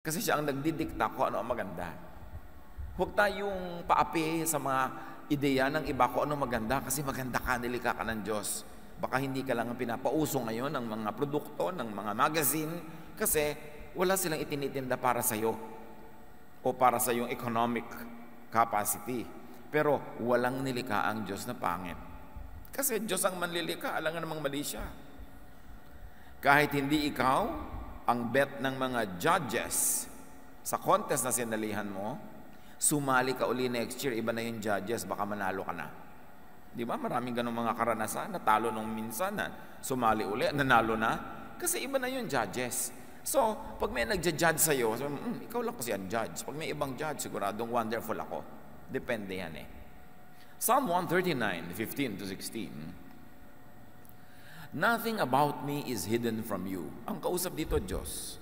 Kasi siya ang nagdidikta kung ano ang maganda. Huwag tayong paapi sa mga ideya ng iba kung ano maganda kasi maganda ka, nilika ka ng Diyos. Baka hindi ka lang ang pinapauso ngayon ng mga produkto, ng mga magazine kasi wala silang itinitinda para sa iyo o para sa iyong economic capacity. Pero walang nilika ang Diyos na pangit. Kasi Diyos ang manlilika, alam nga namang mali siya. Kahit hindi ikaw ang bet ng mga judges sa contest na sinalihan mo, sumali ka uli next year, iba na yung judges, baka manalo ka na. Di ba? Maraming ganong mga karanasan, natalo nung minsan, sumali uli, nanalo na, kasi iba na yung judges. So, pag may nagja-judge sa'yo, ikaw lang kasi ang judge. Pag may ibang judge, siguradong wonderful ako. Depende yan eh. Psalm 139, 15-16, Nothing about me is hidden from you. Ang kausap dito, Diyos.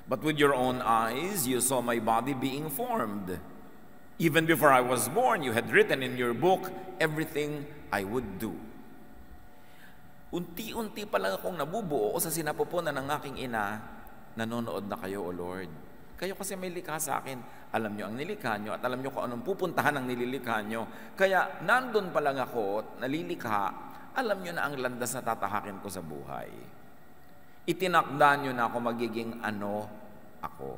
But with your own eyes, you saw my body being formed. Even before I was born, you had written in your book everything I would do. Unti-unti pa lang akong nabubuo sa sinapupunan ng aking ina, nanonood na kayo, O Lord. Kayo kasi may likha sa akin. Alam nyo ang nilikha nyo at alam nyo kung anong pupuntahan ang nililikha nyo. Kaya nandun pa lang ako, nalilikha, alam nyo na ang landas na tatahakin ko sa buhay. Itinakda nyo na ako magiging ano ako.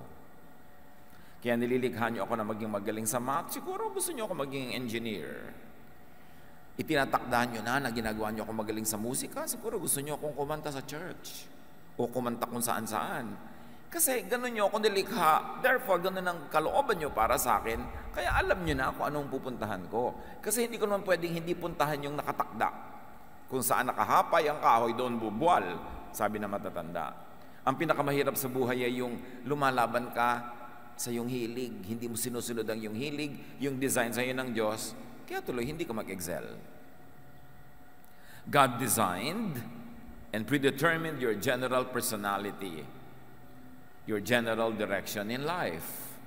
Kaya nililikha nyo ako na maging magaling sa math. Siguro gusto nyo ako maging engineer. Itinatakda nyo na ginagawa nyo ako magaling sa musika. Siguro gusto nyo akong kumanta sa church. O kumanta kung saan-saan. Kasi ganun nyo ako nilikha. Therefore, ganun ang kalooban nyo para sa akin. Kaya alam nyo na kung anong pupuntahan ko. Kasi hindi ko naman pwedeng hindi puntahan yung nakatakda. Kung saan nakahapay ang kahoy, doon bubual, sabi na matatanda. Ang pinakamahirap sa buhay ay yung lumalaban ka sa iyong hilig. Hindi mo sinusunod ang iyong hilig, yung design sa iyo ng Diyos, kaya tuloy hindi ka mag-excel. God designed and predetermined your general personality, your general direction in life.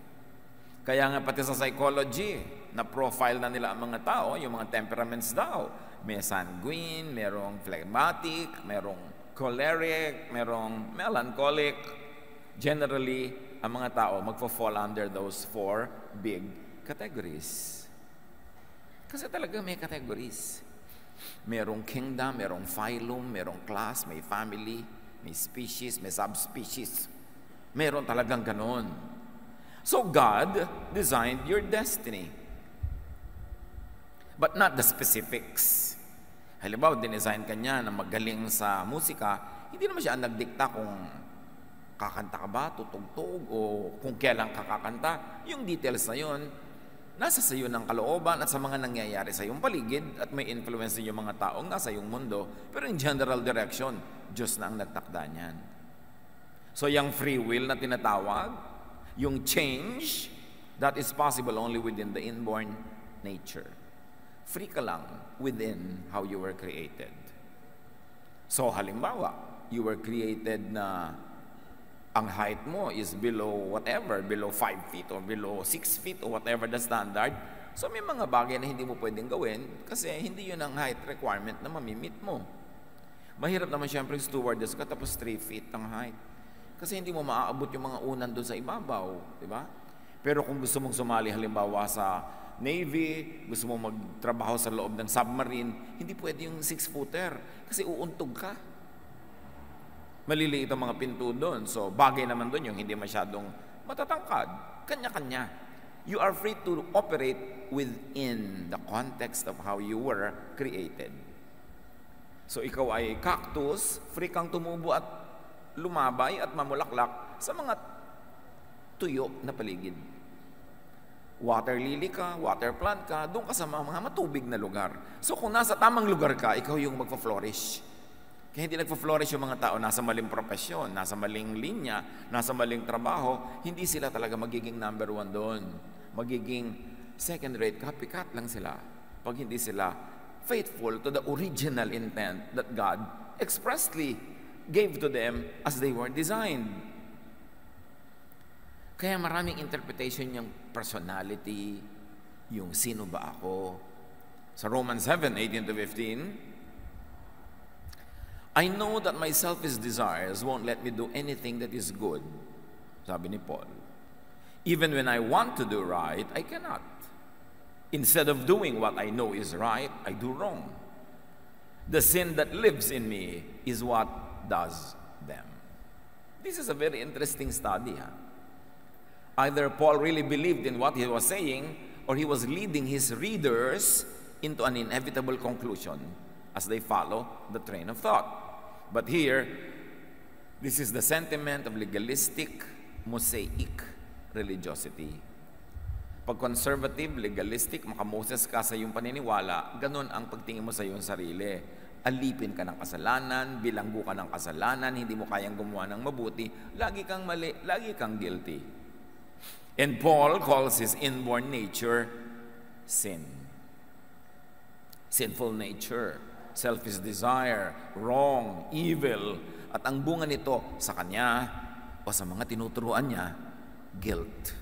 Kaya nga pati sa psychology, na-profile na nila ang mga tao, yung mga temperaments daw. May sanguine, merong phlegmatic, merong choleric, merong melancholic. Generally, ang mga tao magfo-fall under those 4 big categories. Kasi talaga may categories. Merong kingdom, merong phylum, merong class, may family, may species, may subspecies. Meron talagang ganon. So God designed your destiny. But not the specifics. Halimbawa, dinesign ka niya na magaling sa musika, hindi naman siya nagdikta kung kakanta ka ba, tutugtog, o kung kailan ka kakanta. Yung details na yun, nasa sa iyo ng kalooban at sa mga nangyayari sa iyong paligid at may influence din yung mga taong nasa iyong mundo. Pero in general direction, Diyos na ang nagtakda niyan. So yung free will na tinatawag, yung change, that is possible only within the inborn nature. Free ka lang within how you were created. So halimbawa, you were created na ang height mo is below whatever, below 5 feet or below 6 feet or whatever the standard. So may mga bagay na hindi mo pwedeng gawin kasi hindi yun ang height requirement na mamimit mo. Mahirap naman siyempre stewardess ka tapos 3 feet ang height. Kasi hindi mo maaabot yung mga unan doon sa ibabaw, di ba? Pero kung gusto mong sumali halimbawa sa Navy, gusto mo magtrabaho sa loob ng submarine, hindi pwede yung 6-footer kasi uuntog ka. Maliliit ang mga pinto doon. So, bagay naman doon yung hindi masyadong matatangkad. Kanya-kanya. You are free to operate within the context of how you were created. So, ikaw ay cactus, free kang tumubo at lumabay at mamulaklak sa mga tuyo na paligid. Water lily ka, water plant ka, doon ka sa mga matubig na lugar. So kung nasa tamang lugar ka, ikaw yung magpa-flourish. Kaya hindi nagpa-flourish yung mga tao nasa maling profesyon, nasa maling linya, nasa maling trabaho, hindi sila talaga magiging number 1 doon. Magiging second rate, copycat lang sila. Pag hindi sila faithful to the original intent that God expressly gave to them as they were designed. Kaya maraming interpretation yung personality, yung sino ba ako. Sa Romans 7:18-15, I know that my selfish desires won't let me do anything that is good, sabi ni Paul. Even when I want to do right, I cannot. Instead of doing what I know is right, I do wrong. The sin that lives in me is what does them. This is a very interesting study. Either Paul really believed in what he was saying, or he was leading his readers into an inevitable conclusion as they follow the train of thought. But here, this is the sentiment of legalistic, Mosaic religiosity. Pag conservative, legalistic, makamoses ka sa iyong paniniwala, ganun ang pagtingin mo sa iyong sarili. Alipin ka ng kasalanan, bilanggo ka ng kasalanan, hindi mo kayang gumawa ng mabuti, lagi kang mali, lagi kang guilty. And Paul calls his inborn nature sin. Sinful nature, selfish desire, wrong, evil, at ang bunga nito sa kanya o sa mga tinuturuan niya, guilt.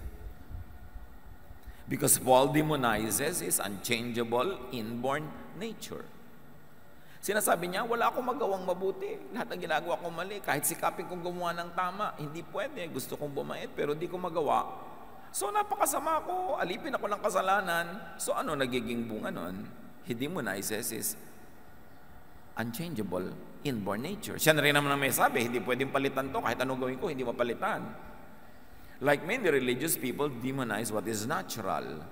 Because Paul demonizes his unchangeable inborn nature. Sinasabi niya, wala akong magawang mabuti. Lahat ng ginagawa kong mali. Kahit sikapin kong gumawa ng tama, hindi pwede. Gusto kong bumait, pero di ko magawa. So napakasama ko. Alipin ako ng kasalanan. So ano nagiging bunga nun? He demonizes his unchangeable inborn nature. Siya na rin naman ang may sabi, hindi pwedeng palitan to. Kahit anong gawin ko, hindi mapalitan. Like many religious people demonize what is natural.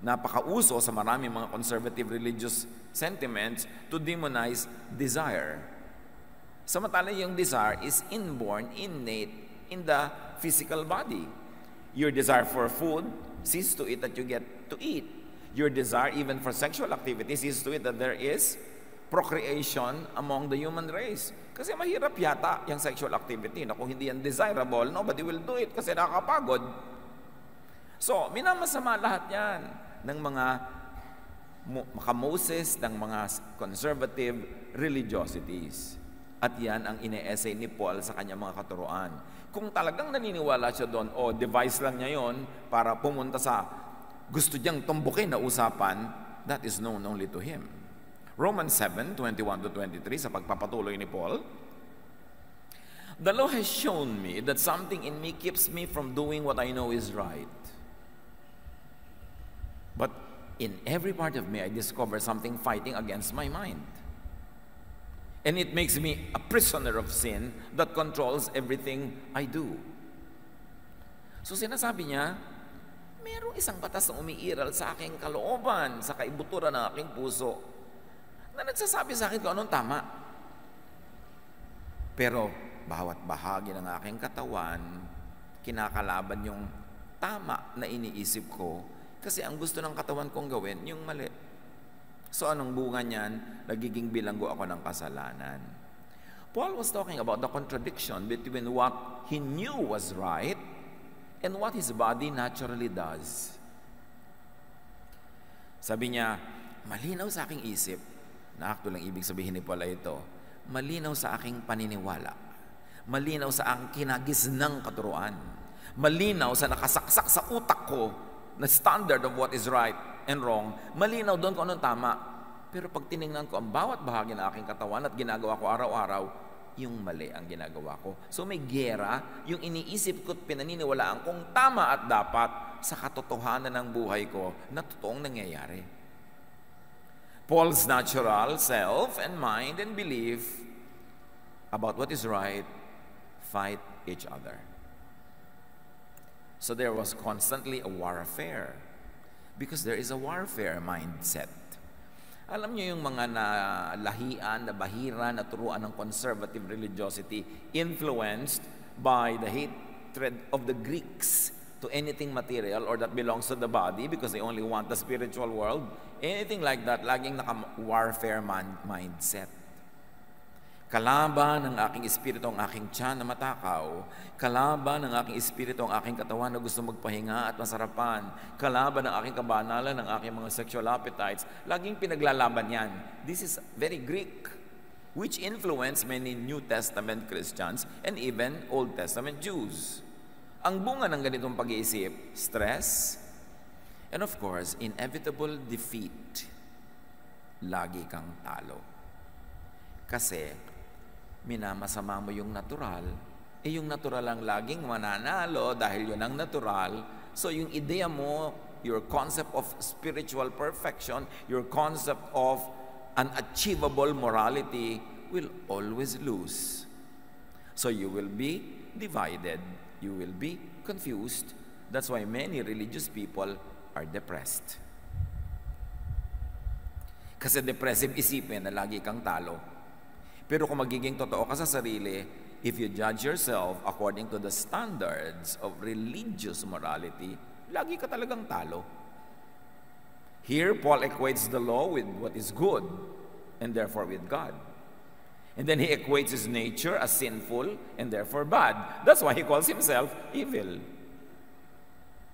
Napakauso sa maraming mga conservative religious sentiments to demonize desire. Samantala yung desire is inborn, innate in the physical body. Your desire for food sees to it that you get to eat. Your desire even for sexual activity sees to it that there is procreation among the human race. Kasi mahirap yata yung sexual activity na kung hindi yan desirable, nobody will do it kasi nakakapagod. So, minamasama lahat yan ng mga makamoses, ng mga conservative religiosities. At yan ang ine-essay ni Paul sa kanyang mga katuruan. Kung talagang naniniwala siya doon, o device lang niya yon para pumunta sa gusto niyang tumbukin na usapan, that is known only to him. Romans 7:21-23, sa pagpapatuloy ni Paul, the law has shown me that something in me keeps me from doing what I know is right. But in every part of me, I discover something fighting against my mind. And it makes me a prisoner of sin that controls everything I do. So sinasabi niya, mayroong isang batas na umiiral sa aking kalooban, sa kaibuturan ng aking puso, na nagsasabi sa akin kung anong tama. Pero bawat bahagi ng aking katawan, kinakalaban yung tama na iniisip ko kasi ang gusto ng katawan kong gawin, yung mali. So anong bunga niyan? Nagiging bilanggo ako ng kasalanan. Paul was talking about the contradiction between what he knew was right and what his body naturally does. Sabi niya, malinaw sa aking isip, na actually ang ibig sabihin ni Paul ay ito, malinaw sa aking paniniwala, malinaw sa aking kinagisnang katuruan, malinaw sa nakasaksak sa utak ko na standard of what is right and wrong, malinaw doon kung anong tama. Pero pag tinignan ko ang bawat bahagi ng aking katawan at ginagawa ko araw-araw, yung mali ang ginagawa ko. So may gera, yung iniisip ko at pinaniniwalaan kong tama at dapat sa katotohanan ng buhay ko na totoong nangyayari. Paul's natural self and mind and belief about what is right fight each other. So there was constantly a warfare because there is a warfare mindset. Alam niyo yung mga nalahian, nabahira, naturuan ng conservative religiosity influenced by the hatred of the Greeks to anything material or that belongs to the body because they only want the spiritual world. Anything like that, laging naka-warfare mindset. Kalaban ng aking espiritu ang aking tiyan na matakaw. Kalaban ng aking espiritu ang aking katawan na gusto magpahinga at masarapan. Kalaban ng aking kabanalan, ng aking mga sexual appetites. Laging pinaglalaban yan. This is very Greek, which influenced many New Testament Christians and even Old Testament Jews. Ang bunga ng ganitong pag-iisip, stress, and of course, inevitable defeat. Lagi kang talo. Kasi, minamasama mo yung natural, yung natural ang laging mananalo dahil yun ang natural, So yung ideya mo, your concept of spiritual perfection, your concept of an achievable morality will always lose. So you will be divided. You will be confused. That's why many religious people are depressed. Kasi depressive isipin na lagi kang talo. Pero kung magiging totoo ka sa sarili, if you judge yourself according to the standards of religious morality, lagi ka talagang talo. Here, Paul equates the law with what is good, and therefore with God. And then he equates his nature as sinful, and therefore bad. That's why he calls himself evil.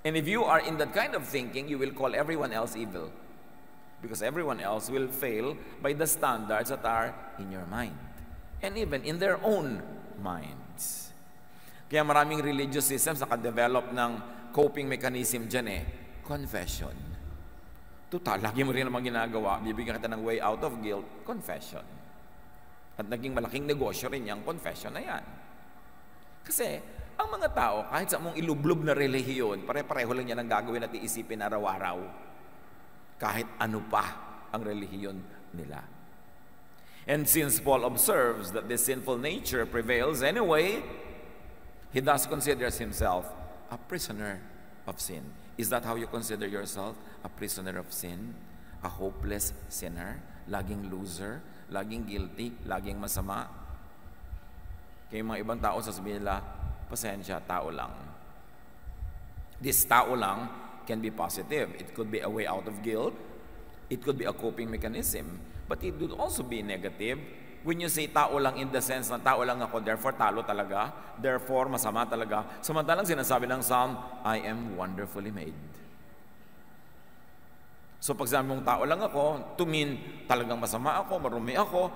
And if you are in that kind of thinking, you will call everyone else evil. Because everyone else will fail by the standards that are in your mind. And even in their own minds. Kaya maraming religious systems nakadevelop ng coping mechanism dyan confession. Total, lagi mo rin naman ginagawa, bibigyan kita ng way out of guilt, confession. At naging malaking negosyo rin yung confession na yan. Kasi, ang mga tao, kahit sa mong ilublob na relihiyon, pare-pareho lang yan ang gagawin at iisipin araw-araw. Kahit ano pa ang relihiyon nila. And since Paul observes that this sinful nature prevails anyway, he thus considers himself a prisoner of sin. Is that how you consider yourself? A prisoner of sin? A hopeless sinner? Laging loser? Laging guilty? Laging masama? Kaya mga ibang tao sasabihin nila, pasensya, tao lang. This tao lang can be positive. It could be a way out of guilt. It could be a coping mechanism. But it could also be negative. When you say tao lang in the sense na tao lang ako, therefore talo talaga, therefore masama talaga, samantalang sinasabi ng Psalm, I am wonderfully made. So pag sabi mong tao lang ako, to mean talagang masama ako, marumi ako,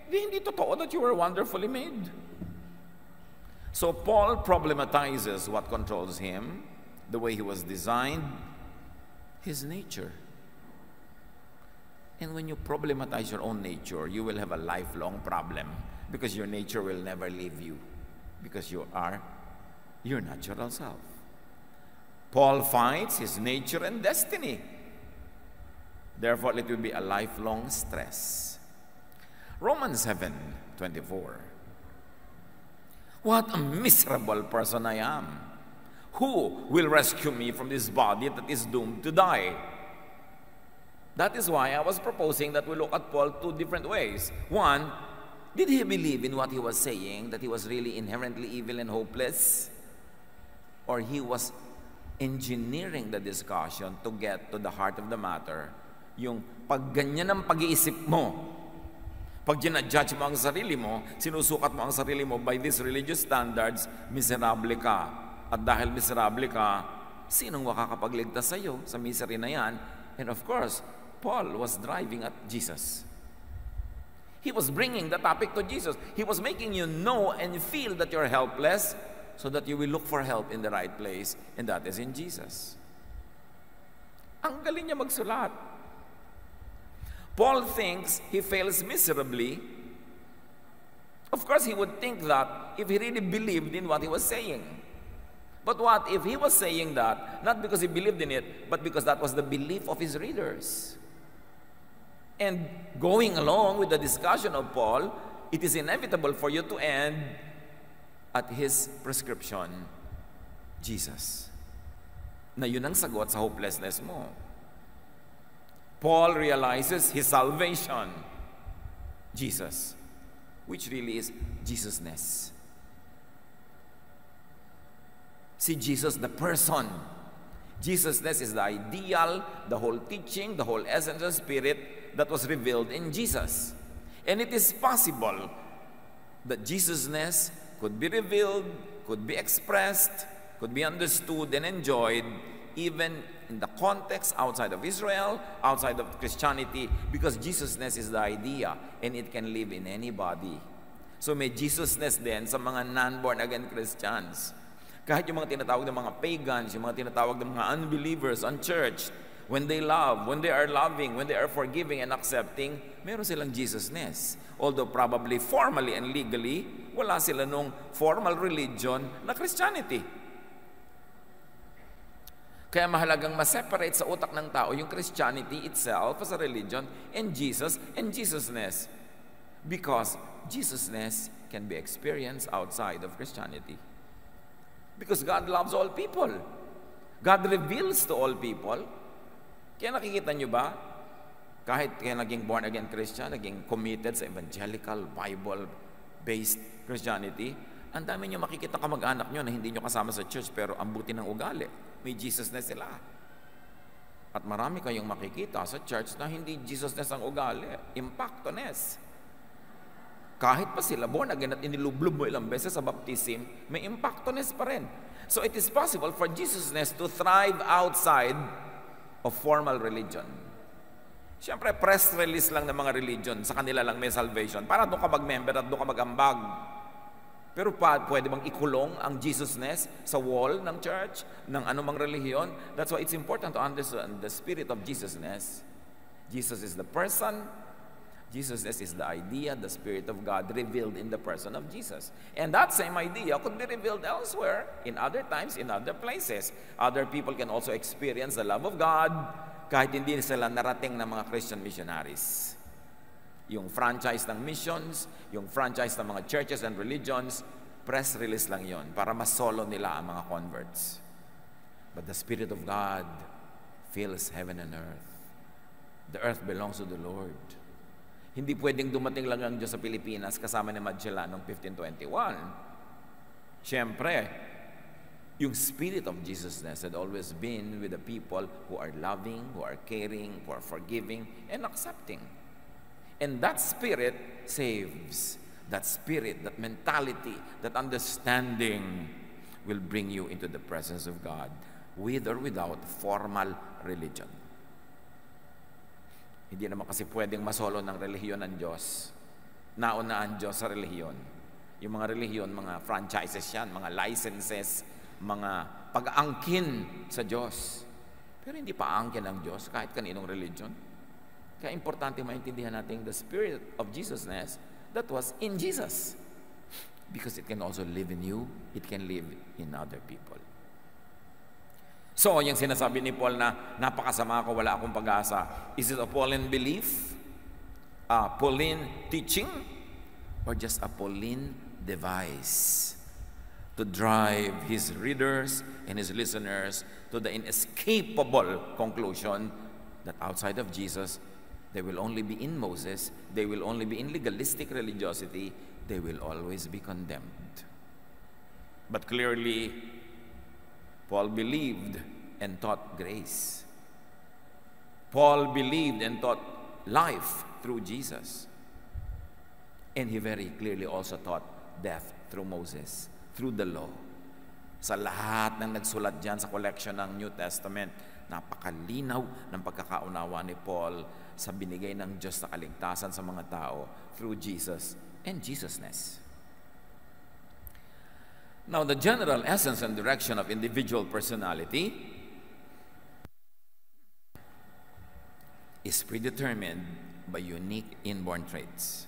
hindi totoo that you were wonderfully made. So Paul problematizes what controls him, the way he was designed, his nature. And when you problematize your own nature, you will have a lifelong problem because your nature will never leave you because you are your natural self. Paul fights his nature and destiny. Therefore, it will be a lifelong stress. Romans 7:24. What a miserable person I am. Who will rescue me from this body that is doomed to die? That is why I was proposing that we look at Paul two different ways. One, did he believe in what he was saying, that he was really inherently evil and hopeless? Or he was engineering the discussion to get to the heart of the matter. Yung pag ganyan ang pag-iisip mo, pag ginadjudge mo ang sarili mo, sinusukat mo ang sarili mo by these religious standards, miserable ka. At dahil miserable ka, sinong makakapagligtas sa iyo sa misery na yan? And of course, Paul was driving at Jesus. He was bringing the topic to Jesus. He was making you know and feel that you're helpless so that you will look for help in the right place, and that is in Jesus. Ang galing niya magsulat. Paul thinks he fails miserably. Of course, he would think that if he really believed in what he was saying. But what if he was saying that, not because he believed in it, but because that was the belief of his readers? And going along with the discussion of Paul, it is inevitable for you to end at his prescription, Jesus. Na yun ang sagot sa hopelessness mo. Paul realizes his salvation, Jesus, which really is Jesusness. See Jesus, the person. Jesusness is the ideal, the whole teaching, the whole essence of Spirit that was revealed in Jesus. And it is possible that Jesusness could be revealed, could be expressed, could be understood and enjoyed even in the context outside of Israel, outside of Christianity, because Jesusness is the idea and it can live in anybody. So may Jesusness din sa mga non-born again Christians. Kahit yung mga tinatawag ng mga pagans, yung mga tinatawag ng mga unbelievers, unchurched, when they love, when they are loving, when they are forgiving and accepting, meron silang Jesusness. Although probably formally and legally, wala sila nung formal religion na Christianity. Kaya mahalagang ma-separate sa utak ng tao yung Christianity itself as a religion and Jesus and Jesusness. Because Jesusness can be experienced outside of Christianity. Because God loves all people. God reveals to all people. Kaya nakikita nyo ba, kahit kaya naging born-again Christian, naging committed sa evangelical, Bible-based Christianity, ang dami nyo makikita kamag-anak nyo na hindi nyo kasama sa church pero ang buti ng ugali. May Jesusness sila. At marami kayong makikita sa church na hindi Jesusness ang ugali. Impactoness. Kahit pa sila born again at inilublob mo ilang beses sa baptism, may impactoness pa rin. So it is possible for Jesusness to thrive outside of formal religion. Siyempre, press release lang ng mga religion, sa kanila lang may salvation. Para doon ka mag-member at doon ka mag-ambag. Pero pwede bang ikulong ang Jesusness sa wall ng church, ng anumang relihiyon? That's why it's important to understand the spirit of Jesusness. Jesus is the person. Jesusness is the idea, the Spirit of God revealed in the person of Jesus. And that same idea could be revealed elsewhere, in other times, in other places. Other people can also experience the love of God kahit hindi sila narating ng mga Christian missionaries. Yung franchise ng missions, yung franchise ng mga churches and religions, press release lang yon para masolo nila ang mga converts. But the Spirit of God fills heaven and earth. The earth belongs to the Lord. Hindi pwedeng dumating lang ang Diyos sa Pilipinas kasama ni Magellan noong 1521. Siyempre, yung Spirit of Jesusness had always been with the people who are loving, who are caring, who are forgiving, and accepting. And that Spirit saves. That Spirit, that mentality, that understanding will bring you into the presence of God with or without formal religion. Hindi naman kasi pwedeng masolo ng relihiyon ng Diyos. Nauna ang Diyos sa relihiyon. Yung mga relihiyon, mga franchises yan, mga licenses, mga pag-aangkin sa Diyos. Pero hindi pa aangkin ang Diyos kahit kaninong religion. Kaya importante maintindihan natin the Spirit of Jesusness that was in Jesus. Because it can also live in you, it can live in other people. So, yung sinasabi ni Paul na napakasama ako, wala akong pag-asa. Is it a Pauline belief? A Pauline teaching? Or just a Pauline device to drive his readers and his listeners to the inescapable conclusion that outside of Jesus, they will only be in Moses, they will only be in legalistic religiosity, they will always be condemned. But clearly, Paul believed and taught grace. Paul believed and taught life through Jesus. And he very clearly also taught death through Moses, through the law. Sa lahat ng nagsulat dyan sa collection ng New Testament, napakalinaw ng pagkakaunawa ni Paul sa binigay ng Diyos na kaligtasan sa mga tao through Jesus and Jesusness. Now, the general essence and direction of individual personality is predetermined by unique inborn traits.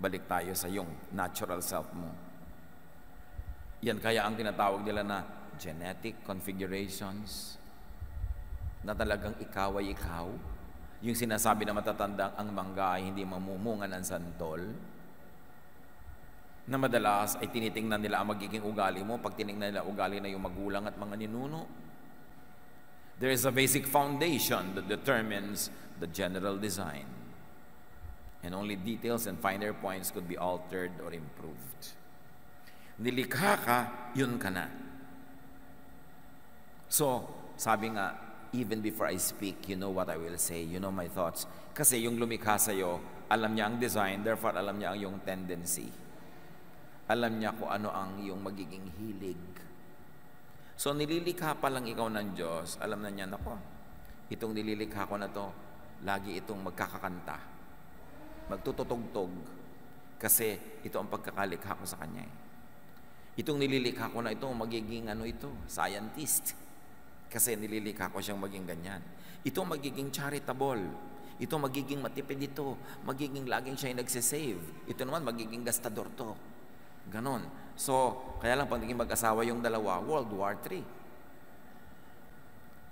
Balik tayo sa yung natural self mo. Yan kaya ang tinatawag nila na genetic configurations, na talagang ikaw ay ikaw. Yung sinasabi na matatandang ang mangga ay hindi mamumunga ng santol, na madalas ay tinitingnan nila ang magiging ugali mo pag tinignan nila ugali na yung magulang at mga ninuno. There is a basic foundation that determines the general design. And only details and finer points could be altered or improved. Nilikha ka, yun ka na. So, sabi nga, even before I speak, you know what I will say, you know my thoughts. Kasi yung lumikha sa'yo, alam niya ang design, therefore alam niya ang yung tendency. Alam niya kung ano ang iyong magiging hilig. So, nililikha pa lang ikaw ng Diyos, alam na niya, nako, itong nililikha ko na to, lagi itong magkakakanta, magtututugtog, kasi ito ang pagkakalikha ko sa Kanya. Itong nililikha ko na ito, magiging scientist, kasi nililikha ko siyang maging ganyan. Ito magiging charitable, ito magiging matipid ito, magiging laging siya yung nagsisave, ito naman magiging gastador to. Ganon. So, kaya lang pag naging mag-asawa yung dalawa, World War III.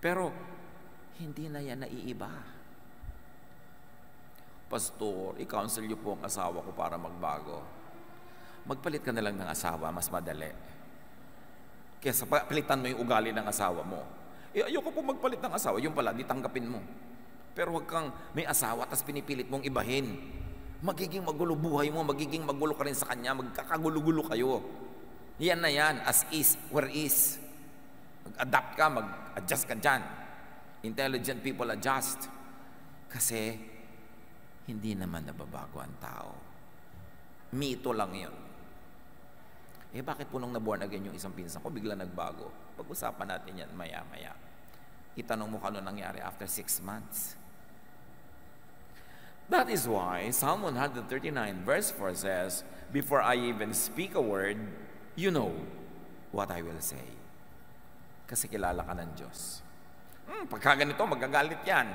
Pero, hindi na yan naiiba. Pastor, i-counsel niyo po ang asawa ko para magbago. Magpalit ka na lang ng asawa, mas madali. Kesa palitan mo yung ugali ng asawa mo. Ayoko po magpalit ng asawa, yung pala, di tanggapin mo. Pero huwag kang may asawa, tas pinipilit mong ibahin. Magiging magulo buhay mo, magiging magulo ka rin sa kanya, magkakagulo-gulo kayo. Yan na yan, as is, where is. Mag-adapt ka, mag-adjust ka dyan. Intelligent people adjust. Kasi, hindi naman nababago ang tao. Mito lang yun. Bakit po nung na-born again yung isang pinsan ko, bigla nagbago? Pag-usapan natin yan maya-maya. Itanong mo kung ano nangyari after 6 months. That is why Psalm 139 verse 4 says, before I even speak a word, you know what I will say. Kasi kilala ka ng Diyos. Pagka ganito, magagalit yan.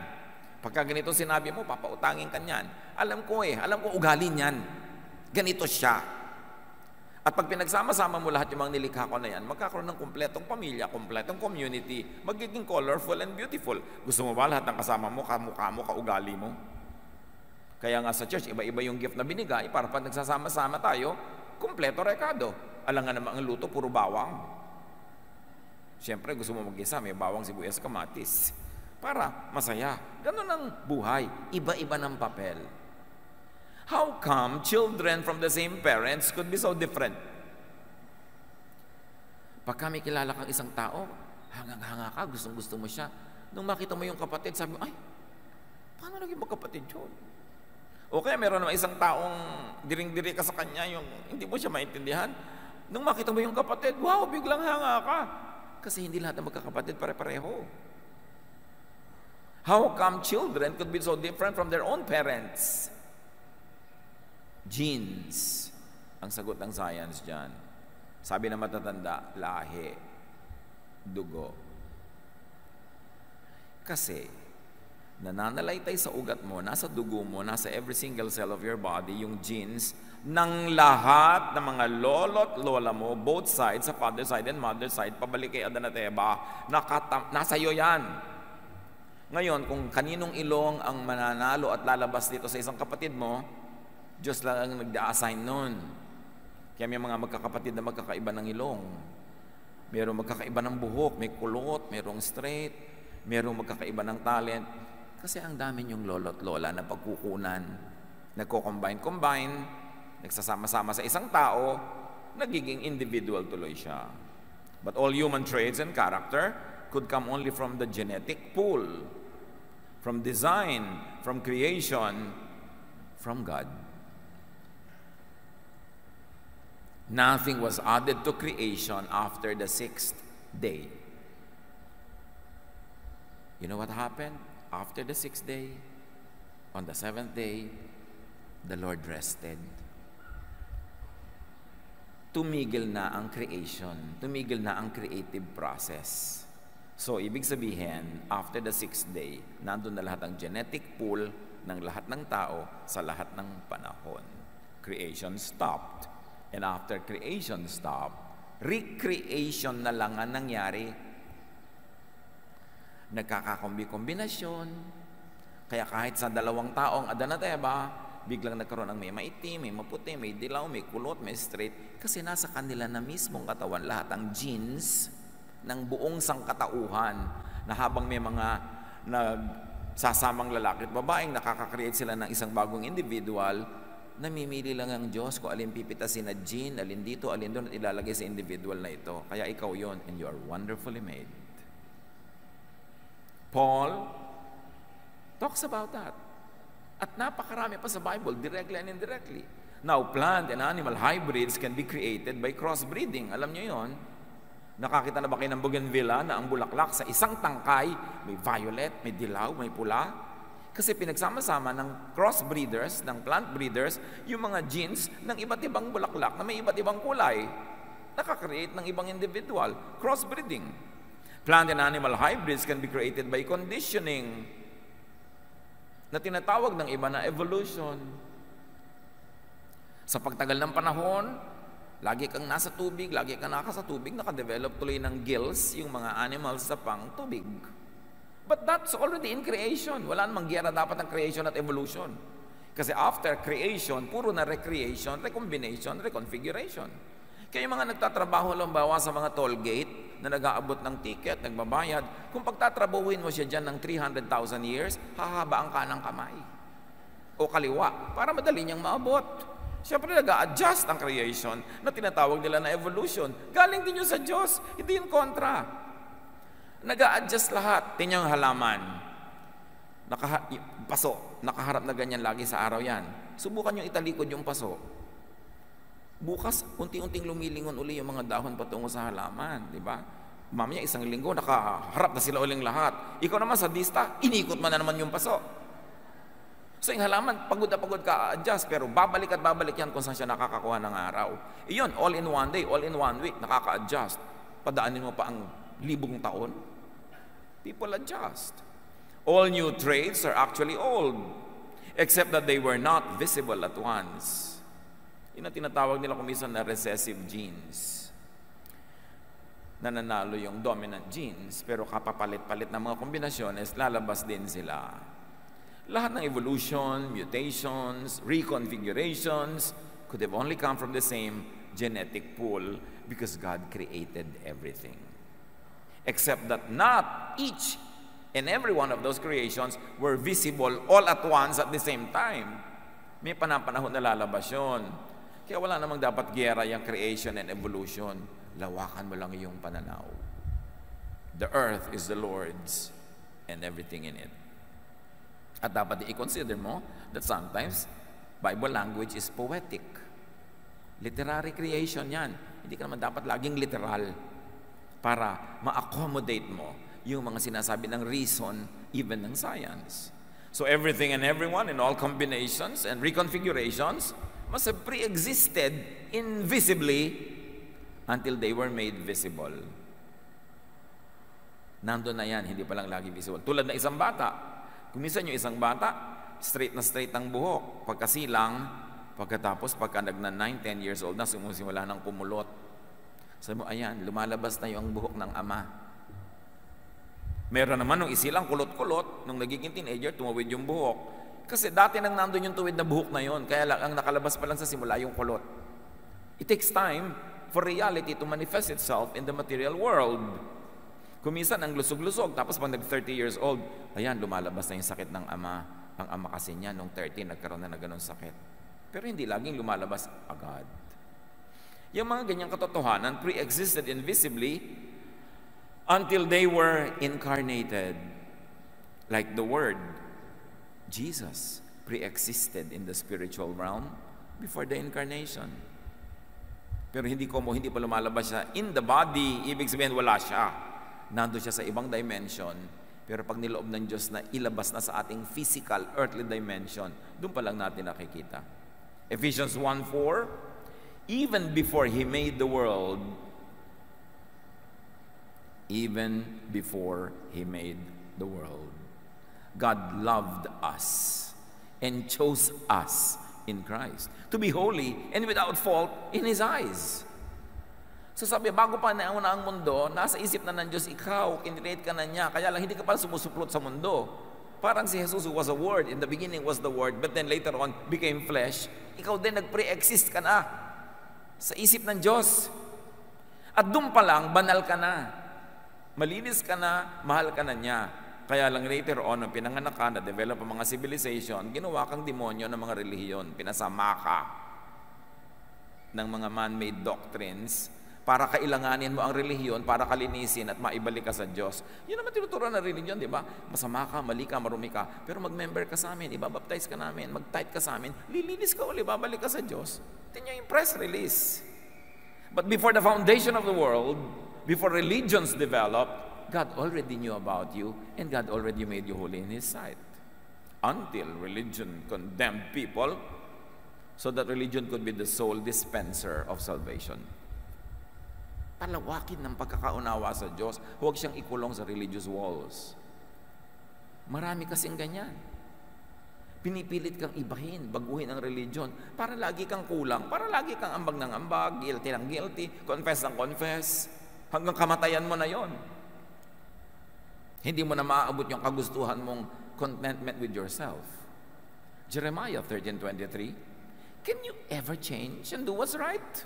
Pagka ganito sinabi mo, papautangin ka niyan. Alam ko ugali niyan. Ganito siya. At pag pinagsama-sama mo lahat yung mga nilikha ko na yan, magkakaroon ng kumpletong pamilya, kumpletong community, magiging colorful and beautiful. Gusto mo ba lahat ng kasama mo, kamukha mo, kaugali mo? Kaya nga sa church, iba-iba yung gift na binigay para pag nagsasama-sama tayo, kumpleto rekado. Alam nga naman ang luto, puro bawang. Siyempre, gusto mo mag-isa, may bawang, sibuyas, kamatis. Para masaya. Ganun ang buhay. Iba-iba ng papel. How come children from the same parents could be so different? Pagka may kilala kang isang tao, hangang-hanga ka, gustong-gusto mo siya. Nung makita mo yung kapatid, sabi mo, ay, paano naging magkapatid yun? O kaya meron naman isang taong diring-diri ka sa kanya, yung hindi mo siya maintindihan. Nung makita mo yung kapatid, wow, biglang hanga ka. Kasi hindi lahat ng magkakapatid pare-pareho. How come children could be so different from their own parents? Genes ang sagot ng science dyan. Sabi na matatanda, lahi, dugo. Kasi nananalaytay sa ugat mo, nasa dugo mo, nasa every single cell of your body, yung genes ng lahat ng mga lolo't lola mo, both sides, sa father side and mother side, pabalik kay Adan at Eva, nasa iyo yan. Ngayon, kung kaninong ilong ang mananalo at lalabas dito sa isang kapatid mo, Diyos lang ang nagda-assign nun. Kaya may mga magkakapatid na magkakaiba ng ilong. Mayroong magkakaiba ng buhok, may kulot, mayroong straight, mayroong magkakaiba ng talent. Kasi ang dami yung lolo't lola na pagkukunan, nagko-combine, nagsasama-sama sa isang tao, nagiging individual tuloy siya. But all human traits and character could come only from the genetic pool, from design, from creation, from God. Nothing was added to creation after the 6th day. You know what happened? After the 6th day, on the 7th day, the Lord rested. Tumigil na ang creation. Tumigil na ang creative process. So, ibig sabihin, after the 6th day, nandun na lahat ang genetic pool ng lahat ng tao sa lahat ng panahon. Creation stopped. And after creation stopped, recreation na lang ang nangyari. Nagkakakombi-kombinasyon. Kaya kahit sa dalawang taong Adan at Eva, biglang nagkaroon ng may maitim, may maputi, may dilaw, may kulot, may straight. Kasi nasa kanila na mismong katawan lahat ang genes ng buong sangkatauhan na habang may mga nagsasamang lalaki at babaeng nakaka-create sila ng isang bagong individual, namimili lang ang Diyos kung alin pipitasin na gene, alin dito, alin doon at ilalagay sa individual na ito. Kaya ikaw yon, and you are wonderfully made. Paul talks about that. At napakarami pa sa Bible, directly and indirectly. Now, plant and animal hybrids can be created by crossbreeding. Alam niyo yon? Nakakita na ba kayo ng bougainvillea na ang bulaklak sa isang tangkay, may violet, may dilaw, may pula? Kasi pinagsama-sama ng crossbreeders, ng plant breeders, yung mga genes ng iba't ibang bulaklak na may iba't ibang kulay. Nakakreate ng ibang individual. Crossbreeding. Plant and animal hybrids can be created by conditioning na tinatawag ng iba na evolution. Sa pagtagal ng panahon, lagi kang nasa tubig, lagi kang nasa tubig, nakadevelop tuloy ng gills yung mga animals sa pang tubig. But that's already in creation. Wala namang giyera dapat ng creation at evolution. Kasi after creation, puro na recreation, recombination, reconfiguration. Kaya yung mga nagtatrabaho lambawa sa mga toll gate na nag-aabot ng ticket, nagbabayad, kung pagtatrabahuin mo siya dyan ng 300,000 years, hahaba ang kanang kamay o kaliwa para madali niyang maabot. Siyempre nag-a-adjust ang creation na tinatawag nila na evolution. Galing din yun sa Diyos, hindi yung kontra. Nag-a-adjust lahat. Tingnan yung halaman. Paso, nakaharap na ganyan lagi sa araw yan. Subukan yung italikod yung paso. Bukas, unti-unting lumilingon uli yung mga dahon patungo sa halaman, di ba? Mamaya isang linggo, nakaharap na sila uling lahat. Ikaw naman sa dista, inikot mo na naman yung paso. So yung halaman, pagod na pagod ka adjust, pero babalik at babalik yan kung saan siya nakakakuha ng araw. Iyon, all in one day, all in one week, nakaka-adjust. Padaanin mo pa ang 1,000 taon. People adjust. All new traits are actually old, except that they were not visible at once. Yun ang tinatawag nila kumisan na recessive genes. Nananalo yung dominant genes, pero kapapalit-palit ng mga kombinasyones, lalabas din sila. Lahat ng evolution, mutations, reconfigurations could have only come from the same genetic pool because God created everything. Except that not each and every one of those creations were visible all at once at the same time. May panahon na lalabas yun. Kaya wala namang dapat giyera yung creation and evolution. Lawakan mo lang yung pananaw. The earth is the Lord's and everything in it. At dapat i-consider mo that sometimes Bible language is poetic. Literary creation yan. Hindi ka naman dapat laging literal para ma-accommodate mo yung mga sinasabi ng reason, even ng science. So everything and everyone in all combinations and reconfigurations must have pre-existed invisibly until they were made visible. Nandun na yan, hindi pa lang lagi visible. Tulad na isang bata. Kumisan yung isang bata, straight na straight ang buhok. Pagkasilang, pagkatapos pagka nag-9, 10 years old na, sumusimula ng kumulot. Sabi mo, ayan, lumalabas na yung buhok ng ama. Meron naman nung isilang kulot-kulot, nung nagiging teenager, tumawid yung buhok. Kasi dati nang nandun yung tuwid na buhok na yun, kaya lang ang nakalabas pa lang sa simula yung kulot. It takes time for reality to manifest itself in the material world. Kumisan ang lusog-lusog, tapos pag nag-30 years old, ayan, lumalabas na yung sakit ng ama. Ang ama kasi niya, nung 30, nagkaroon na ganun sakit. Pero hindi laging lumalabas agad. Yung mga ganyang katotohanan pre-existed invisibly until they were incarnated. Like the Word, Jesus pre-existed in the spiritual realm before the incarnation. Pero hindi pa lumalabas siya in the body, ibig sabihin wala siya. Nandun siya sa ibang dimension, pero pag niloob ng Diyos na ilabas na sa ating physical, earthly dimension, doon pa lang natin nakikita. Ephesians 1:4, even before He made the world, God loved us and chose us in Christ to be holy and without fault in His eyes. So sabi, bago pa nauna ang mundo, nasa isip na ng Diyos, ikaw, kinrelate ka na niya, kaya lang hindi ka pa sumusuplot sa mundo. Parang si Jesus who was a Word, in the beginning was the Word, but then later on became flesh. Ikaw din, nag-pre-exist ka na sa isip ng Diyos. At doon pa lang, banal ka na. Malinis ka na, mahal ka na niya. Kaya lang later on, nung pinanganak ka, na-develop ang mga civilization, ginawa kang demonyo ng mga relihiyon. Pinasama ka ng mga man-made doctrines para kailanganin mo ang relihiyon, para kalinisin at maibalik ka sa Diyos. Yun naman tinuturuan ng relihiyon, di ba? Masama ka, mali ka, marumi ka, pero mag-member ka sa amin, ibabaptize ka namin, mag-tithe ka sa amin, lilinis ka uli, babalik ka sa Diyos. Ito yung press release. But before the foundation of the world, before religions developed, God already knew about you and God already made you holy in His sight. Until religion condemned people so that religion could be the sole dispenser of salvation. Palawakin ng pagkakaunawa sa Diyos, huwag siyang ikulong sa religious walls. Marami kasing ganyan. Pinipilit kang ibahin, baguhin ang religion para lagi kang kulang, para lagi kang ambag ng ambag, guilty ng guilty, confess ng confess, hanggang kamatayan mo na yon. Hindi mo na maaabot yung kagustuhan mong contentment with yourself. Jeremiah 13:23, can you ever change and do what's right?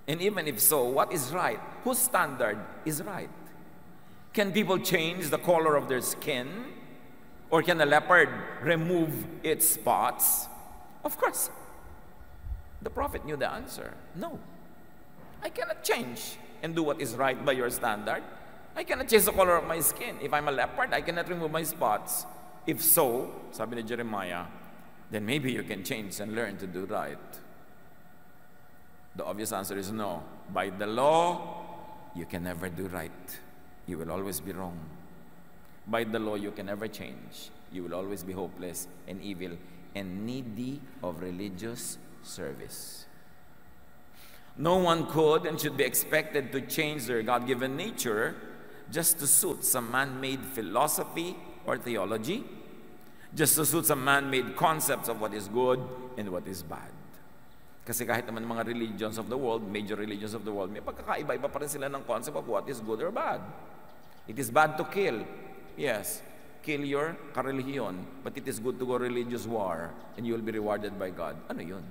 And even if so, what is right? Whose standard is right? Can people change the color of their skin? Or can a leopard remove its spots? Of course. The prophet knew the answer. No. I cannot change and do what is right by your standard. I cannot change the color of my skin. If I'm a leopard, I cannot remove my spots. If so, sabi ni Jeremiah, then maybe you can change and learn to do right. The obvious answer is no. By the law, you can never do right. You will always be wrong. By the law, you can never change. You will always be hopeless and evil and needy of religious service. No one could and should be expected to change their God-given nature just to suit some man-made philosophy or theology, just to suit some man-made concepts of what is good and what is bad. Kasi kahit naman mga religions of the world, major religions of the world, may pagkakaiba-iba pa rin sila ng concept of what is good or bad. It is bad to kill. Yes, kill your karelihiyon, but it is good to go religious war and you will be rewarded by God. Ano yun?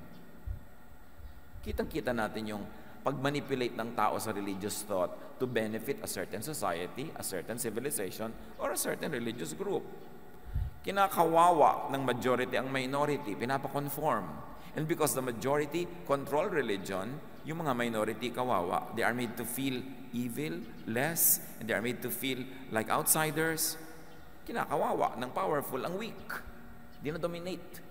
Kitang-kita natin yung pag-manipulate ng tao sa religious thought to benefit a certain society, a certain civilization, or a certain religious group. Kinakawawa ng majority ang minority, pinapakonform. And because the majority control religion, yung mga minority kawawa, they are made to feel evil, less, and they are made to feel like outsiders. Kinakawawa ng powerful ang weak. Di na dominate.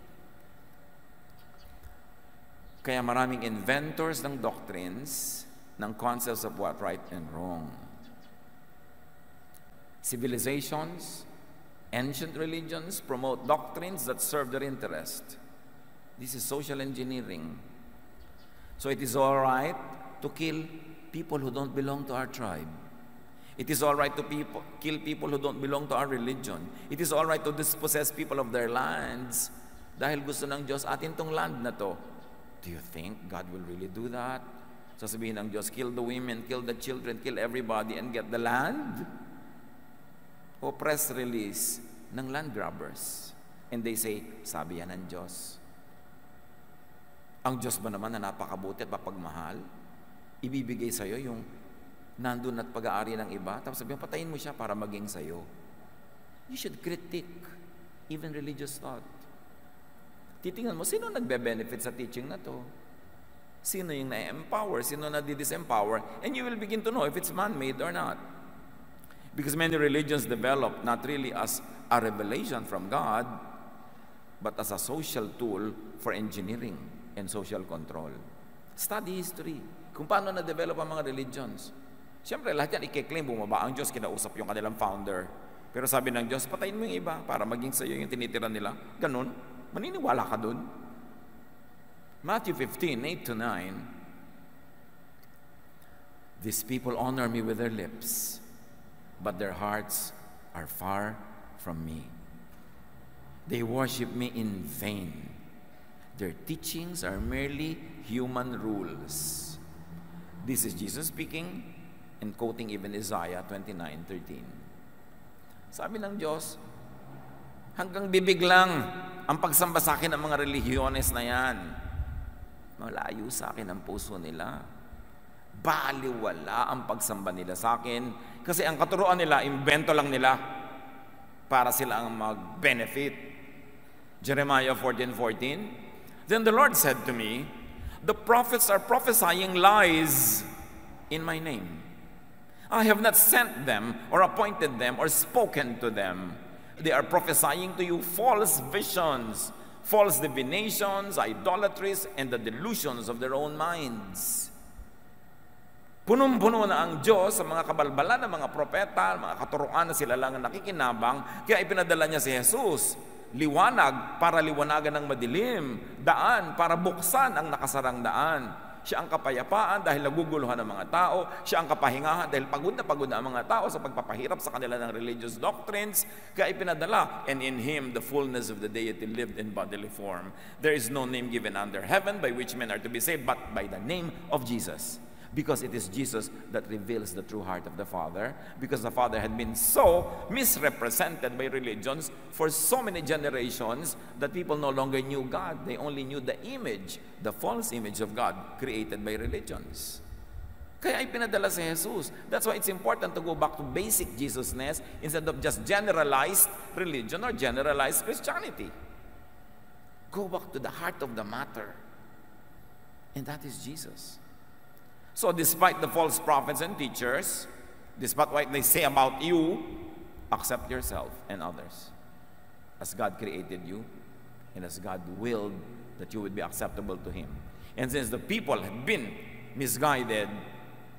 Kaya maraming inventors ng doctrines, ng concepts of what right and wrong. Civilizations, ancient religions promote doctrines that serve their interest. This is social engineering. So it is all right to kill people who don't belong to our tribe. It is all right to kill people who don't belong to our religion. It is all right to dispossess people of their lands dahil gusto ng Diyos atin tong land na to. Do you think God will really do that? Sasabihin ng Diyos, kill the women, kill the children, kill everybody and get the land? O press release ng land grabbers. And they say, sabi yan ng Diyos. Ang Diyos ba naman na napakabuti at mapagmahal, ibibigay sa'yo yung nandun at pag-aari ng iba, tapos sabihin, patayin mo siya para maging sa'yo. You should critique even religious thought. Titingnan mo, sino nagbe-benefit sa teaching na to? Sino yung na-empower? Sino na di-disempower? And you will begin to know if it's man-made or not. Because many religions develop not really as a revelation from God, but as a social tool for engineering and social control. Study history. Kung paano na-develop ang mga religions. Siyempre, lahat yan i-claim, bumaba ang Diyos, kinausap yung kanilang founder. Pero sabi ng Diyos, patayin mo yung iba para maging sa'yo yung tinitira nila. Ganun. Maniniwala ka dun. Matthew 15:8-9. These people honor me with their lips, but their hearts are far from me. They worship me in vain. Their teachings are merely human rules. This is Jesus speaking and quoting even Isaiah 29:13. Sabi ng Diyos, hanggang bibig lang ang pagsamba sa akin ng mga relihiyones na yan. Malayo sa akin ang puso nila. Baliwala ang pagsamba nila sa akin kasi ang katuruan nila, imbento lang nila para sila ang mag-benefit. Jeremiah 14:14. Then the Lord said to me, the prophets are prophesying lies in my name. I have not sent them or appointed them or spoken to them. They are prophesying to you false visions, false divinations, idolatries, and the delusions of their own minds. Punong-puno na ang Diyos sa mga kabalbalan ng mga propeta, mga katuruan na sila lang ang nakikinabang, kaya ipinadala niya si Jesus. Liwanag para liwanagan ng madilim, daan para buksan ang nakasarang daan. Siya ang kapayapaan dahil naguguluhan ng mga tao. Siya ang kapahingahan dahil pagod na ang mga tao sa pagpapahirap sa kanila ng religious doctrines. Kaya ipinadala, and in Him the fullness of the deity lived in bodily form. There is no name given under heaven by which men are to be saved but by the name of Jesus. Because it is Jesus that reveals the true heart of the Father. Because the Father had been so misrepresented by religions for so many generations that people no longer knew God. They only knew the image, the false image of God created by religions. Kaya ipinadala si Jesus. That's why it's important to go back to basic Jesusness instead of just generalized religion or generalized Christianity. Go back to the heart of the matter. And that is Jesus. So despite the false prophets and teachers, despite what they say about you, accept yourself and others as God created you and as God willed that you would be acceptable to Him. And since the people had been misguided,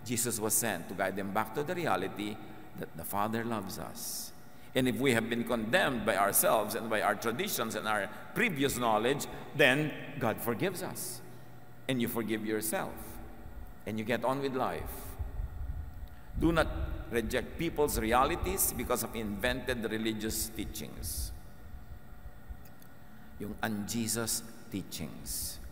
Jesus was sent to guide them back to the reality that the Father loves us. And if we have been condemned by ourselves and by our traditions and our previous knowledge, then God forgives us. And you forgive yourself. And you get on with life. Do not reject people's realities because of invented religious teachings. Yung un-Jesus teachings.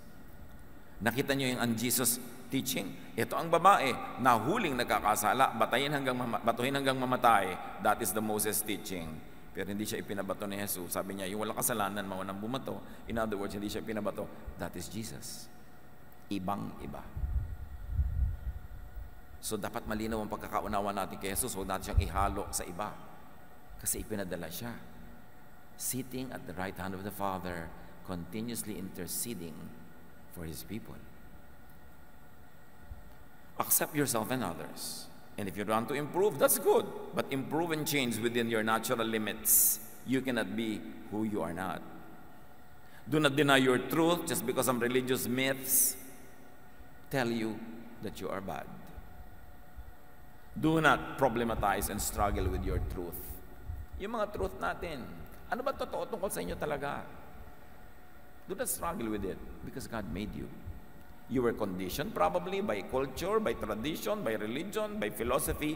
Nakita nyo yung un-Jesus teaching? Ito ang babae, nahuling nagkakasala, batuhin hanggang mamatay. That is the Moses teaching. Pero hindi siya ipinabato ni Jesus. Sabi niya, yung walang kasalanan, maunang bumato. In other words, hindi siya ipinabato. That is Jesus. Ibang-iba. So dapat malinaw ang pagkakaunawa natin kay Jesus. Huwag natin siyang ihalo sa iba. Kasi ipinadala siya. Sitting at the right hand of the Father, continuously interceding for His people. Accept yourself and others. And if you want to improve, that's good. But improve and change within your natural limits. You cannot be who you are not. Do not deny your truth just because some religious myths tell you that you are bad. Do not problematize and struggle with your truth. Yung mga truth natin, ano ba totoo tungkol sa inyo talaga? Do not struggle with it because God made you. You were conditioned probably by culture, by tradition, by religion, by philosophy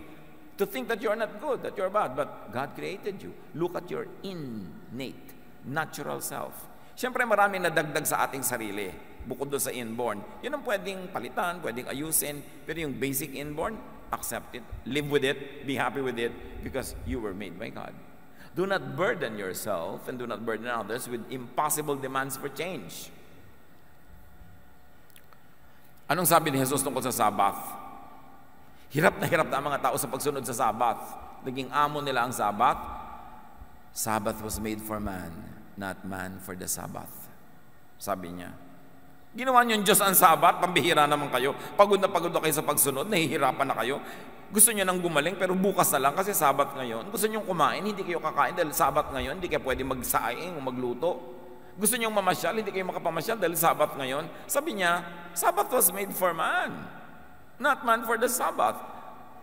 to think that you are not good, that you are bad. But God created you. Look at your innate, natural self. Siyempre maraming nadagdag sa ating sarili bukod doon sa inborn. Yun ang pwedeng palitan, pwedeng ayusin. Pero yung basic inborn, accept it, live with it, be happy with it because you were made by God. Do not burden yourself and do not burden others with impossible demands for change. Anong sabi ni Jesus tungkol sa Sabbath? Hirap na ang mga tao sa pagsunod sa Sabbath. Naging amo nila ang Sabbath. Sabbath was made for man, not man for the Sabbath. Sabi niya. Ginawa niyo yung Diyos ang Sabbath, pambihira naman kayo. Pagod na kayo sa pagsunod, nahihirapan na kayo. Gusto niyo nang gumaling, pero bukas na lang kasi Sabbath ngayon. Gusto niyo kumain, hindi kayo kakain dahil Sabbath ngayon, hindi kayo pwede magsaing o magluto. Gusto niyo mamasyal, hindi kayo makapamasyal dahil Sabbath ngayon. Sabi niya, Sabbath was made for man, not man for the Sabbath.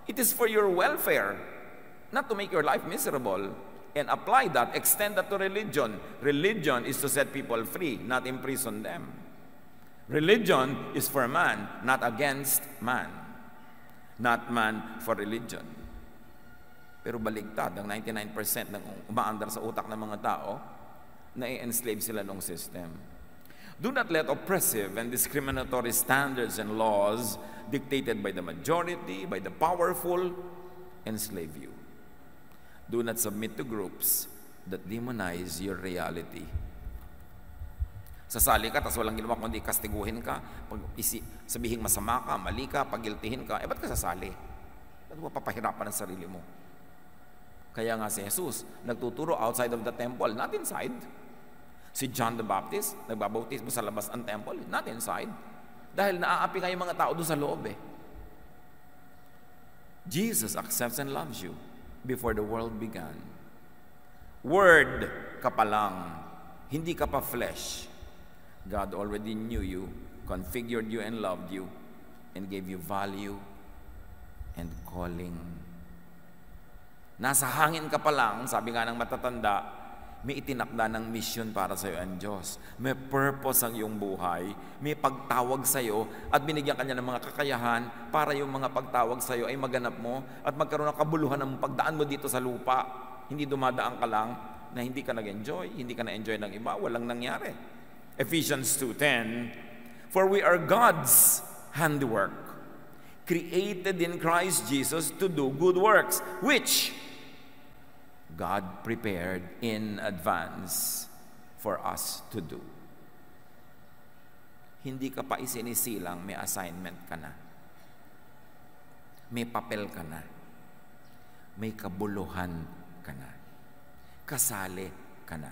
It is for your welfare, not to make your life miserable. And apply that, extend that to religion. Religion is to set people free, not imprison them. Religion is for man, not against man. Not man for religion. Pero baligtad, ang 99% ng umaandar sa utak ng mga tao, na-enslave sila ng system. Do not let oppressive and discriminatory standards and laws dictated by the majority, by the powerful, enslave you. Do not submit to groups that demonize your reality. Sasali ka, tapos walang ginawa kundi kastiguhin ka, sabihin masama ka, mali ka, pagiltihin ka, ba't ka sasali? Ba't mo papahirapan ang sarili mo? Kaya nga si Jesus, nagtuturo outside of the temple, not inside. Si John the Baptist, nagbabautismo sa labas ang temple, not inside. Dahil naaapi kayo mga tao doon sa loob Jesus accepts and loves you before the world began. Word ka pa lang, hindi ka pa flesh. God already knew you, configured you and loved you, and gave you value and calling. Nasa hangin ka pa lang, sabi nga ng matatanda, may itinakda ng mission para sa iyo ang Diyos. May purpose ang iyong buhay, may pagtawag sa iyo, at binigyan ka niya ng mga kakayahan para yung mga pagtawag sa iyo ay maganap mo at magkaroon ng kabuluhan ng pagdaan mo dito sa lupa. Hindi dumadaan ka lang na hindi ka nag-enjoy, hindi ka na-enjoy ng iba, walang nangyari. Ephesians 2:10, for we are God's handiwork, created in Christ Jesus to do good works, which God prepared in advance for us to do. Hindi ka pa isinisilang, may assignment ka na. May papel ka na. May kabuluhan ka na. Kasali ka na.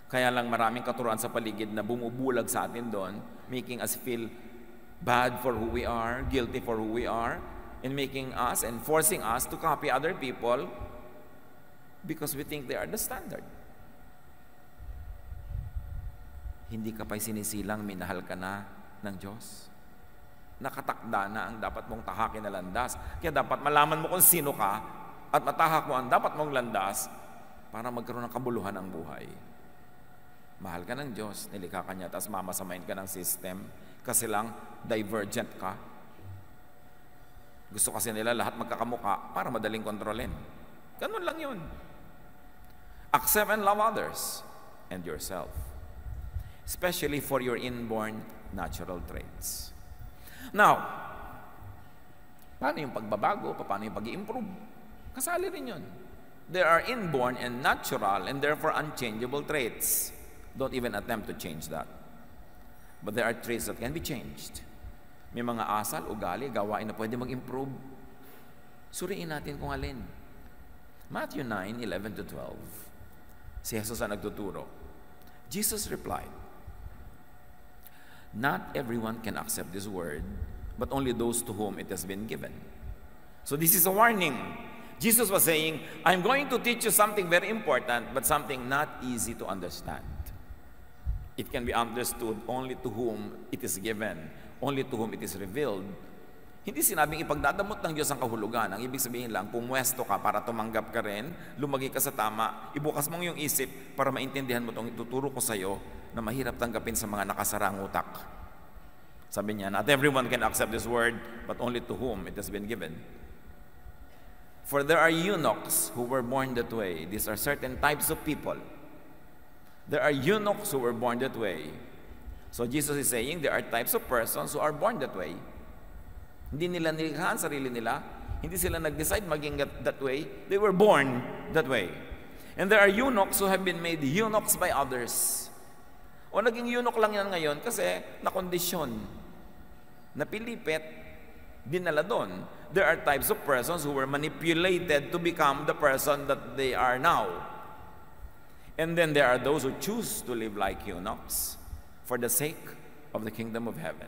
Kaya lang maraming katuruan sa paligid na bumubulag sa atin doon, making us feel bad for who we are, guilty for who we are, and making us and forcing us to copy other people because we think they are the standard. Hindi ka pa'y sinisilang, minahal ka na ng Diyos. Nakatakda na ang dapat mong tahakin na landas. Kaya dapat malaman mo kung sino ka at matahak mo ang dapat mong landas para magkaroon ng kabuluhan ang buhay. Mahal ka ng Diyos, nilikha ka niya, tapos mamasamain ka ng system kasi lang divergent ka. Gusto kasi nila lahat magkakamuka para madaling kontrolin. Ganun lang yun. Accept and love others and yourself, especially for your inborn natural traits. Now, paano yung pagbabago? Paano yung pag-i-improve? Kasali rin yun. There are inborn and natural and therefore unchangeable traits. Don't even attempt to change that. But there are traits that can be changed. May mga asal, ugali, gawain na pwede mag-improve. Suriin natin kung alin. Matthew 9:11-12. Si Jesus ang nagtuturo. Jesus replied, "Not everyone can accept this word, but only those to whom it has been given." So this is a warning. Jesus was saying, I'm going to teach you something very important, but something not easy to understand. It can be understood only to whom it is given, only to whom it is revealed. Hindi sinabing ipagdadamot ng Diyos ang kahulugan. Ang ibig sabihin lang, pumwesto ka para tumanggap ka rin, lumagay ka sa tama, ibukas mong yung isip para maintindihan mo itong ituturo ko sa iyo na mahirap tanggapin sa mga nakasarang utak. Sabi niya, not everyone can accept this word, but only to whom it has been given. For there are eunuchs who were born that way. These are certain types of people. There are eunuchs who were born that way. So Jesus is saying there are types of persons who are born that way. Hindi nila nilikha ang sarili nila. Hindi sila nag-decide maging that way. They were born that way. And there are eunuchs who have been made eunuchs by others. O naging eunuch lang yan ngayon kasi nakondisyon, napilipit, dinala doon. There are types of persons who were manipulated to become the person that they are now. And then there are those who choose to live like eunuchs for the sake of the kingdom of heaven.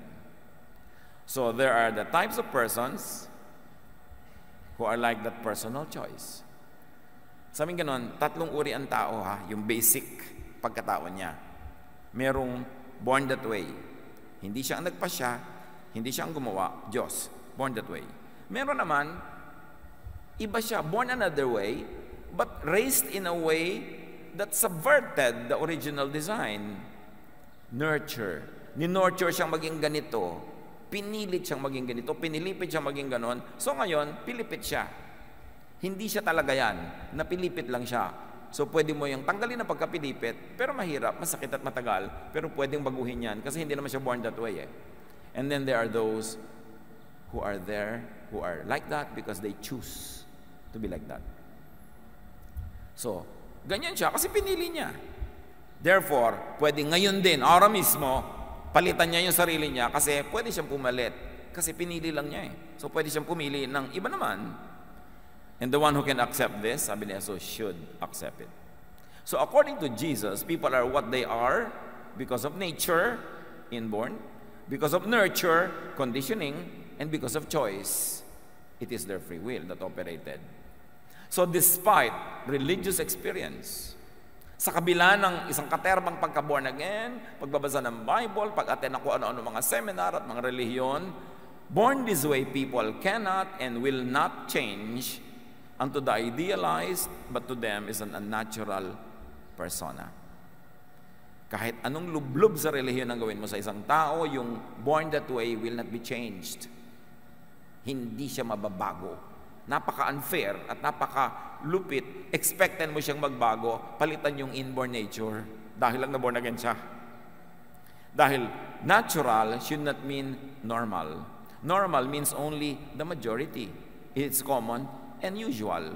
So there are the types of persons who are like that personal choice. Sabi ganon, tatlong uri ang tao ha, yung basic pagkatao niya. Merong born that way. Hindi siya ang nagpasya, hindi siya ang gumawa, Diyos, born that way. Meron naman, iba siya, born another way, but raised in a way that subverted the original design. Nurture. Ni-nurture siyang maging ganito. Pinilit siyang maging ganito. Pinilipit siyang maging ganon. So ngayon, pilipit siya. Hindi siya talaga yan. Napilipit lang siya. So pwede mo yung tanggalin na pagkapilipit, pero mahirap, masakit at matagal, pero pwedeng baguhin yan kasi hindi naman siya born that way eh. And then there are those who are there, who are like that because they choose to be like that. So, ganyan siya kasi pinili niya. Therefore, pwede ngayon din, araw mismo, palitan niya yung sarili niya kasi pwede siyang pumalit. Kasi pinili lang niya eh. So, pwede siyang pumili ng iba naman. And the one who can accept this, sabi niya, so should accept it. So, according to Jesus, people are what they are because of nature, inborn, because of nurture, conditioning, and because of choice. It is their free will that operated. So, despite religious experience, sa kabila ng isang katerbang pagka-born again, pagbabasa ng Bible, pag-attend ako ano-ano mga seminar at mga relihiyon, born this way people cannot and will not change unto the idealized, but to them is an unnatural persona. Kahit anong lublob sa relihiyon ang gawin mo sa isang tao, yung born that way will not be changed. Hindi siya mababago. Napaka-unfair at napaka-lupit. Expectan mo siyang magbago, palitan yung inborn nature dahil lang na-born again siya. Dahil natural should not mean normal. Normal means only the majority. It's common and usual.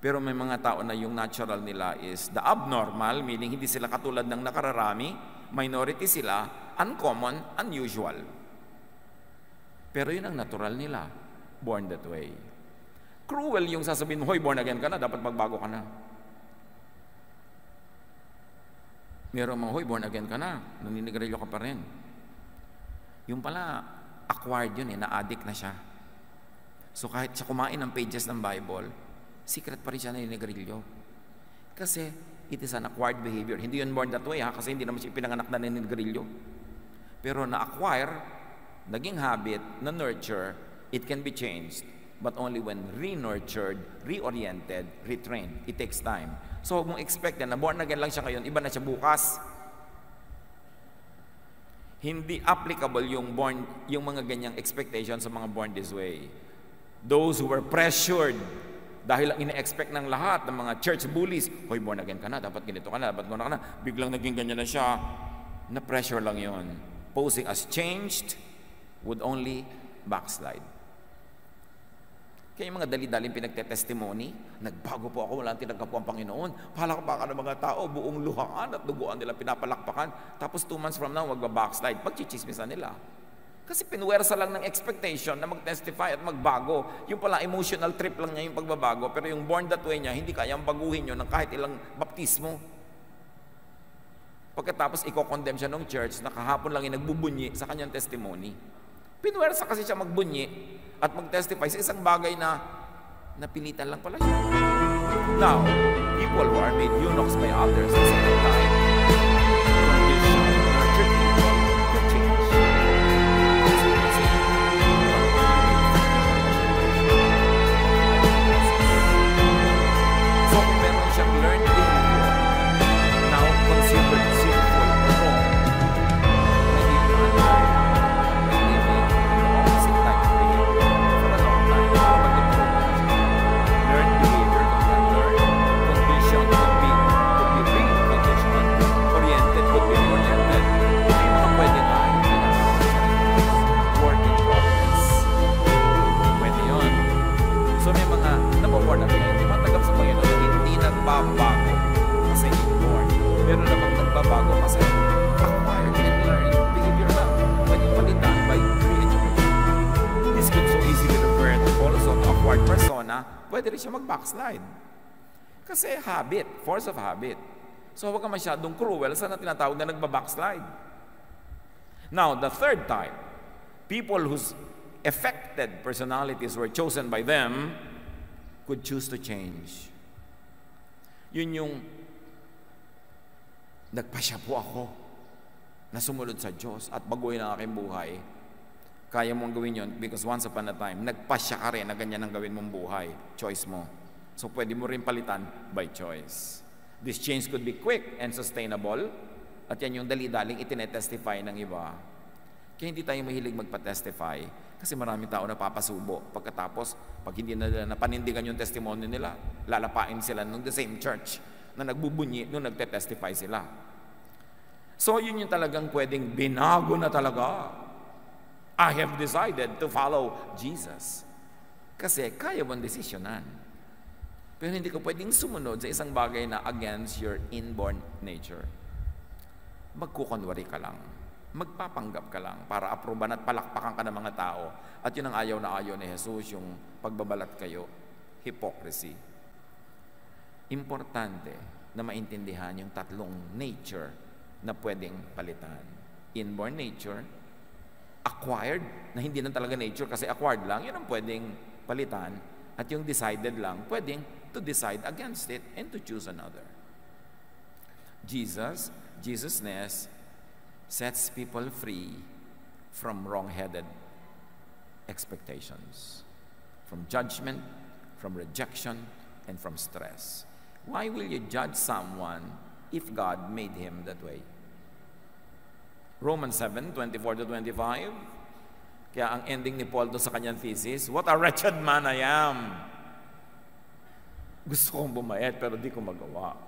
Pero may mga tao na yung natural nila is the abnormal, meaning hindi sila katulad ng nakararami, minority sila, uncommon, unusual. Pero yun ang natural nila, born that way. Cruel yung sasabihin mo, hoy, born again ka na, dapat magbago ka na. Meron mga, hoy, born again ka na, naninigarilyo ka pa rin. Yung pala, acquired yun na-addict na siya. So kahit siya kumain ng pages ng Bible, secret pa rin siya naninigarilyo. Kasi it is an acquired behavior. Hindi yun born that way, kasi hindi naman siya pinanganak na naninigarilyo. Pero na-acquire, naging habit, na-nurture, it can be changed. But only when re-nurtured, reoriented, retrained. It takes time. So huwag mong expect na born again lang siya ngayon, iba na siya bukas. Hindi applicable yung mga ganyang expectation sa mga born this way. Those who were pressured dahil ang ina-expect ng lahat ng mga church bullies, hoy, born again ka na, dapat ganito ka na, dapat gano'n ka na, biglang naging ganyan na siya, na-pressure lang yon. Posing as changed would only backslide. Kaya yung mga dali-daling pinagtetestimony, nagbago po ako, wala tinagap po ang Panginoon, palakpakan ng mga tao, buong luhaan at duguan nila pinapalakpakan, tapos 2 months from now, magbabackslide, pagchichismisan nila. Kasi pinuwersa lang ng expectation na mag-testify at magbago. Yung pala emotional trip lang niya yung pagbabago, pero yung born that way niya, hindi kayang baguhin yun ng kahit ilang baptismo. Pagkatapos, i-condemn siya ng church na kahapon lang yung nagbubunyi sa kanyang testimony. Pinuwersa kasi siya magbunyi at mag-testify sa isang bagay na napilitan lang pala siya. Now, people who are made eunuchs by others at the time, condition, nurtured people, will change. So, kung meron siyang learned behavior, now considered sinful or wrong, naging unlearned, living the opposite type of behavior for a long time, para mag-improve na siya. Learned behavior could be unlearned, condition could be reconditioned, oriented could be reoriented. Hindi mo na pwede na, hindi na work in progress. Pwede yun. So may mga nababorn natin, hindi matagap sa Panginoon na hindi nagbabago kasi inborn. Pero namang nagbabago kasi acquired and learned behavior na pwede palitan by re-education. This could so easily refer also to acquired persona, pwede rin siya mag-backslide. Kasi habit, force of habit. So huwag ka masyadong cruel sa na tinatawag na nagba-backslide. Now, the third type, people whose affected personalities were chosen by them could choose to change. Yun yung nagpasya po ako na sumunod sa Diyos at baguhin ang aking buhay. Kaya mong gawin yun because once upon a time, nagpasya ka rin na ganyan ang gawin mong buhay. Choice mo. So pwede mo rin palitan by choice. This change could be quick and sustainable at yan yung dali-daling itinetestify ng iba. Kaya hindi tayo mahilig magpa-testify kasi maraming tao na papasubo. Pagkatapos, pag hindi na napanindigan yung testimony nila, lalapain sila nung the same church na nagbubunyi nung nagte-testify sila. So, yun yung talagang pwedeng binago na talaga. I have decided to follow Jesus. Kasi kaya mong desisyonan. Pero hindi ka pwedeng sumunod sa isang bagay na against your inborn nature. Magkukunwari ka lang. Magpapanggap ka lang para aproban at palakpakan ka ng mga tao. At yun ang ayaw na ayaw ni Jesus, yung pagbabalat kayo. Hypocrisy. Importante na maintindihan yung tatlong nature na pwedeng palitan. Inborn nature, acquired, na hindi na talaga nature kasi acquired lang, yun ang pwedeng palitan. At yung decided lang, pwedeng to decide against it and to choose another. Jesusness sets people free from wrong-headed expectations, from judgment, from rejection, and from stress. Why will you judge someone if God made him that way? Romans 7:24-25. Kaya ang ending ni Paul doon sa kanyang thesis, what a wretched man I am. Gusto kong bumayat pero di ko magawa.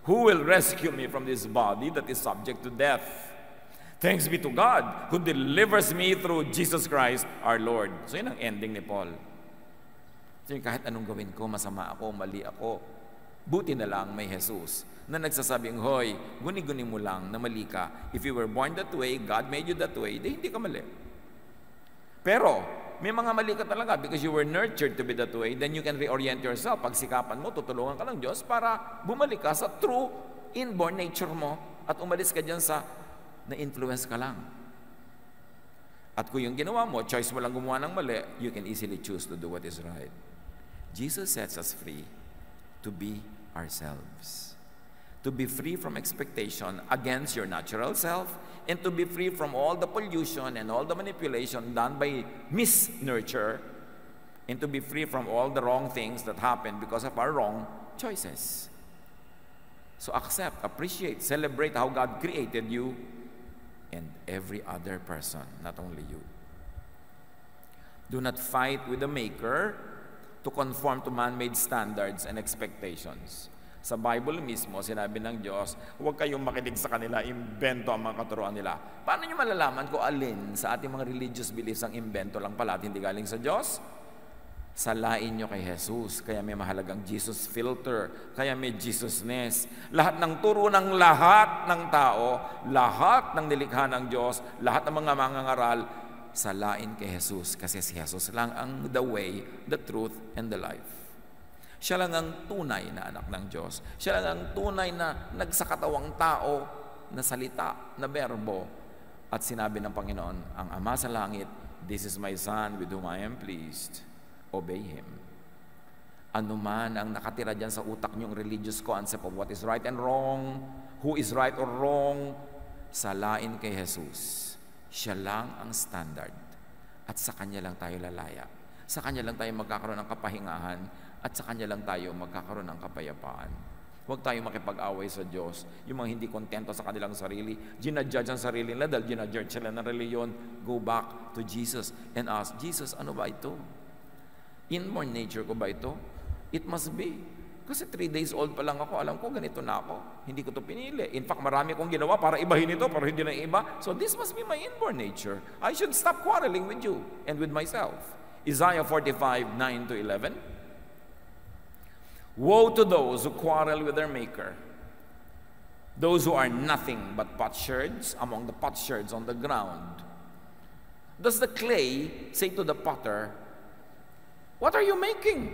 Who will rescue me from this body that is subject to death? Thanks be to God who delivers me through Jesus Christ our Lord. So yun ang ending ni Paul. So kahit anong gawin ko, masama ako, mali ako, buti na lang may Jesus na nagsasabing, hoy, guni-guni mo lang na mali ka. If you were born that way, God made you that way, di hindi ka mali. Pero, may mga mali ka talaga because you were nurtured to be that way, then you can reorient yourself. Pagsikapan mo, tutulungan ka ng Diyos para bumalik ka sa true inborn nature mo at umalis ka dyan sa na-influence ka lang. At kung yung ginawa mo, choice mo lang gumawa ng mali, you can easily choose to do what is right. Jesus sets us free to be ourselves. To be free from expectation against your natural self, and to be free from all the pollution and all the manipulation done by mis-nurture, and to be free from all the wrong things that happen because of our wrong choices. So accept, appreciate, celebrate how God created you and every other person, not only you. Do not fight with the Maker to conform to man-made standards and expectations. Sa Bible mismo, sinabi ng Diyos, huwag kayong makinig sa kanila, imbento ang mga katuruan nila. Paano nyo malalaman kung alin sa ating mga religious beliefs ang imbento lang pala at hindi galing sa Diyos? Salain nyo kay Jesus, kaya may mahalagang Jesus filter, kaya may Jesusness. Lahat ng turo ng lahat ng tao, lahat ng nilikha ng Diyos, lahat ng mga mangangaral, salain kay Jesus, kasi si Jesus lang ang the way, the truth, and the life. Siya lang ang tunay na anak ng Diyos. Siya lang ang tunay na nagsakatawang tao, na salita, na berbo. At sinabi ng Panginoon, ang Ama sa langit, this is my Son with whom I am pleased. Obey Him. Ano man ang nakatira dyan sa utak niyong religious concept of what is right and wrong, who is right or wrong, salain kay Jesus. Siya lang ang standard. At sa Kanya lang tayo lalaya. Sa Kanya lang tayo magkakaroon ng kapahingahan. At sa Kanya lang tayo magkakaroon ng kapayapaan. Huwag tayo makipag-away sa Diyos. Yung mga hindi kontento sa kanilang sarili, ginajudge ang sarili nila dahil ginajudge sila ng reliyon. Go back to Jesus and ask, Jesus, ano ba ito? Inborn nature ko ba ito? It must be. Kasi 3 days old pa lang ako, alam ko ganito na ako. Hindi ko ito pinili. In fact, marami kong ginawa para ibahin ito, pero hindi na iba. So this must be my inborn nature. I should stop quarreling with you and with myself. Isaiah 45:9-11. Woe to those who quarrel with their maker, those who are nothing but potsherds among the potsherds on the ground. Does the clay say to the potter, what are you making?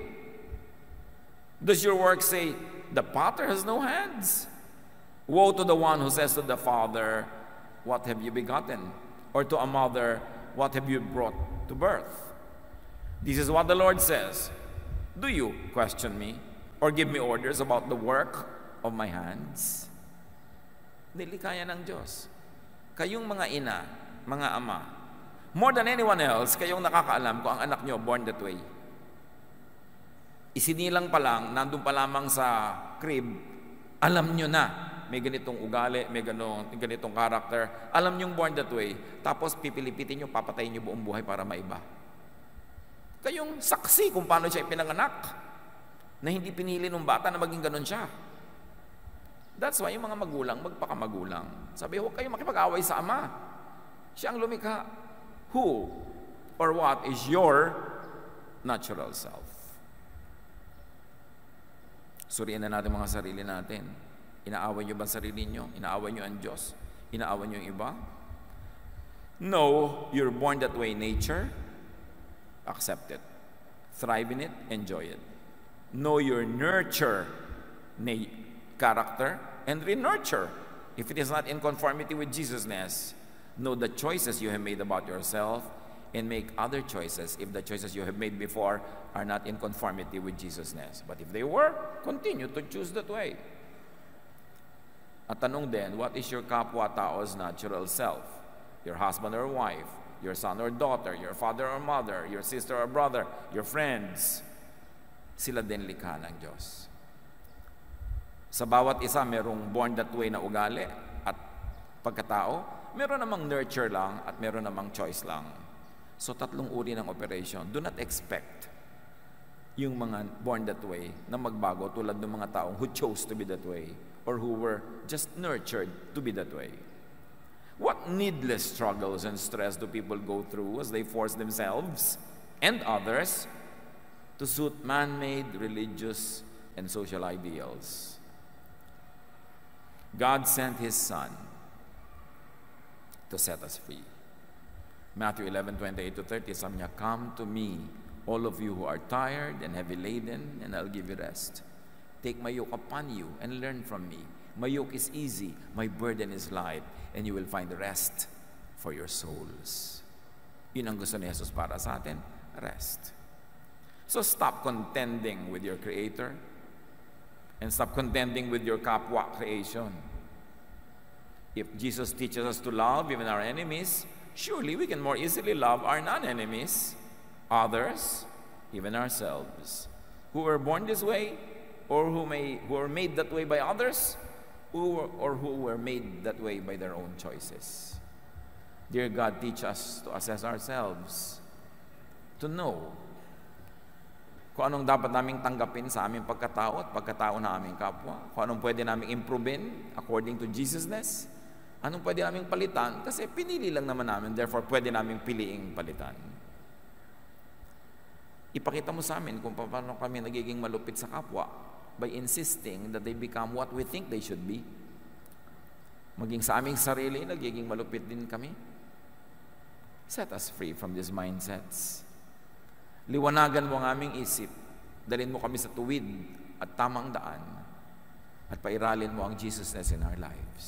Does your work say, the potter has no hands? Woe to the one who says to the father, what have you begotten? Or to a mother, what have you brought to birth? This is what the Lord says. Do you question me or give me orders about the work of my hands? Nilikaya ng Diyos. Kayong mga ina, mga ama, more than anyone else, kayong nakakaalam kung ang anak nyo born that way. Isinilang pa lang, nandun pa lamang sa crib, alam nyo na, may ganitong ugali, may ganitong character, alam nyo born that way, tapos pipilipitin nyo, papatayin nyo buong buhay para maiba. Kayong saksi kung paano siya ipinanganak, na hindi pinili ng bata na maging ganon siya. That's why yung mga magulang, magpakamagulang. Sabi, huwag kayong makipag-away sa ama. Siya ang lumikha. Who or what is your natural self? Suriin na natin mga sarili natin. Inaaway nyo ba ang sarili nyo? Inaaway nyo ang Diyos? Inaaway nyo yung iba? No, you're born that way nature. Accept it. Thrive in it. Enjoy it. Know your nurture character and re-nurture. If it is not in conformity with Jesusness, know the choices you have made about yourself and make other choices if the choices you have made before are not in conformity with Jesusness. But if they were, continue to choose that way. At tanong din, what is your kapwa-tao's natural self? Your husband or wife, your son or daughter, your father or mother, your sister or brother, your friends. Sila din likha ng Diyos. Sa bawat isa, merong born that way na ugali at pagkatao, meron namang nurture lang at meron namang choice lang. So, tatlong uri ng operation. Do not expect yung mga born that way na magbago tulad ng mga taong who chose to be that way or who were just nurtured to be that way. What needless struggles and stress do people go through as they force themselves and others to suit man-made religious and social ideals? God sent His Son to set us free. Matthew 11:28-30, sabi niya, "Come to me, all of you who are tired and heavy laden, and I'll give you rest. Take my yoke upon you and learn from me. My yoke is easy, my burden is light, and you will find rest for your souls." Yun ang gusto ni Jesus para sa atin, rest. So stop contending with your Creator and stop contending with your kapwa creation. If Jesus teaches us to love even our enemies, surely we can more easily love our non-enemies, others, even ourselves, who were born this way, or who were made that way by others, or who were made that way by their own choices. Dear God, teach us to assess ourselves, to know kung anong dapat naming tanggapin sa aming pagkatao at pagkatao na aming kapwa, kung anong pwede naming improvein according to Jesusness, anong pwede naming palitan, kasi pinili lang naman namin, therefore pwede naming piliing palitan. Ipakita mo sa amin kung paano kami nagiging malupit sa kapwa by insisting that they become what we think they should be. Maging sa aming sarili, nagiging malupit din kami. Set us free from these mindsets. Liwanagan mo ang aming isip, dalhin mo kami sa tuwid at tamang daan, at pairalin mo ang Jesusness in our lives.